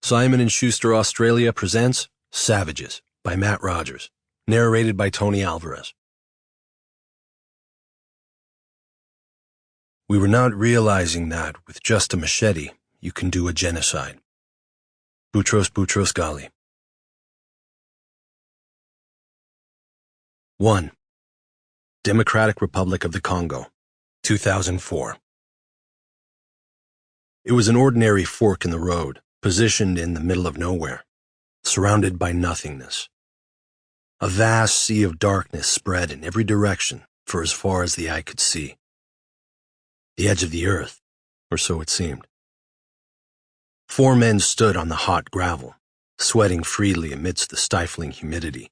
Simon & Schuster Australia presents Savages by Matt Rogers, narrated by Tony Alvarez. We were not realizing that with just a machete, you can do a genocide. Boutros Ghali. 1. Democratic Republic of the Congo, 2004. It was an ordinary fork in the road, positioned in the middle of nowhere, surrounded by nothingness. A vast sea of darkness spread in every direction for as far as the eye could see. The edge of the earth, or so it seemed. 4 men stood on the hot gravel, sweating freely amidst the stifling humidity.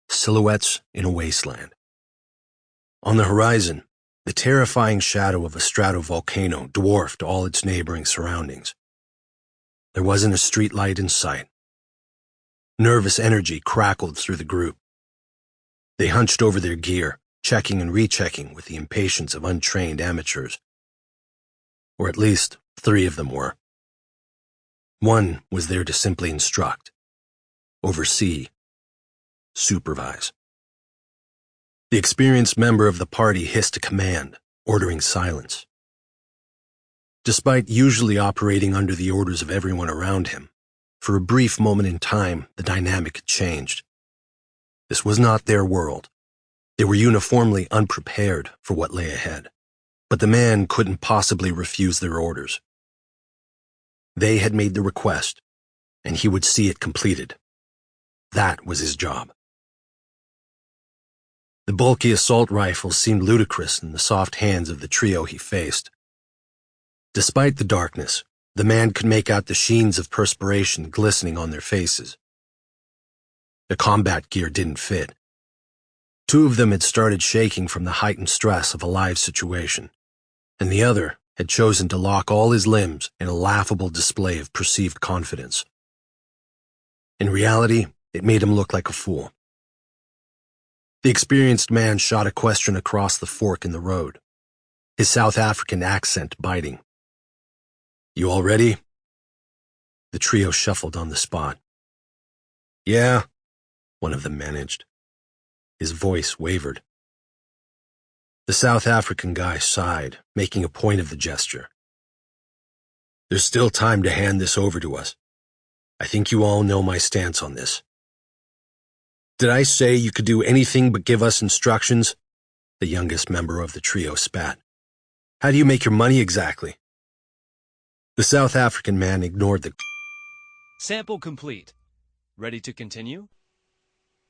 Silhouettes in a wasteland. On the horizon, the terrifying shadow of a stratovolcano dwarfed all its neighboring surroundings. There wasn't a street light in sight. Nervous energy crackled through the group. They hunched over their gear, checking and rechecking with the impatience of untrained amateurs. Or at least 3 of them were. One was there to simply instruct, oversee, supervise. The experienced member of the party hissed a command, ordering silence. Despite usually operating under the orders of everyone around him, for a brief moment in time, the dynamic had changed. This was not their world. They were uniformly unprepared for what lay ahead, but the man couldn't possibly refuse their orders. They had made the request, and he would see it completed. That was his job. The bulky assault rifle seemed ludicrous in the soft hands of the trio he faced. Despite the darkness, the man could make out the sheens of perspiration glistening on their faces. The combat gear didn't fit. 2 of them had started shaking from the heightened stress of a live situation, and the other had chosen to lock all his limbs in a laughable display of perceived confidence. In reality, it made him look like a fool. The experienced man shot a question across the fork in the road, his South African accent biting. "You all ready?" The trio shuffled on the spot. "Yeah," one of them managed. His voice wavered. The South African guy sighed, making a point of the gesture. "There's still time to hand this over to us. I think you all know my stance on this." "Did I say you could do anything but give us instructions?" The youngest member of the trio spat. "How do you make your money exactly?" The South African man ignored the Sample complete. Ready to continue?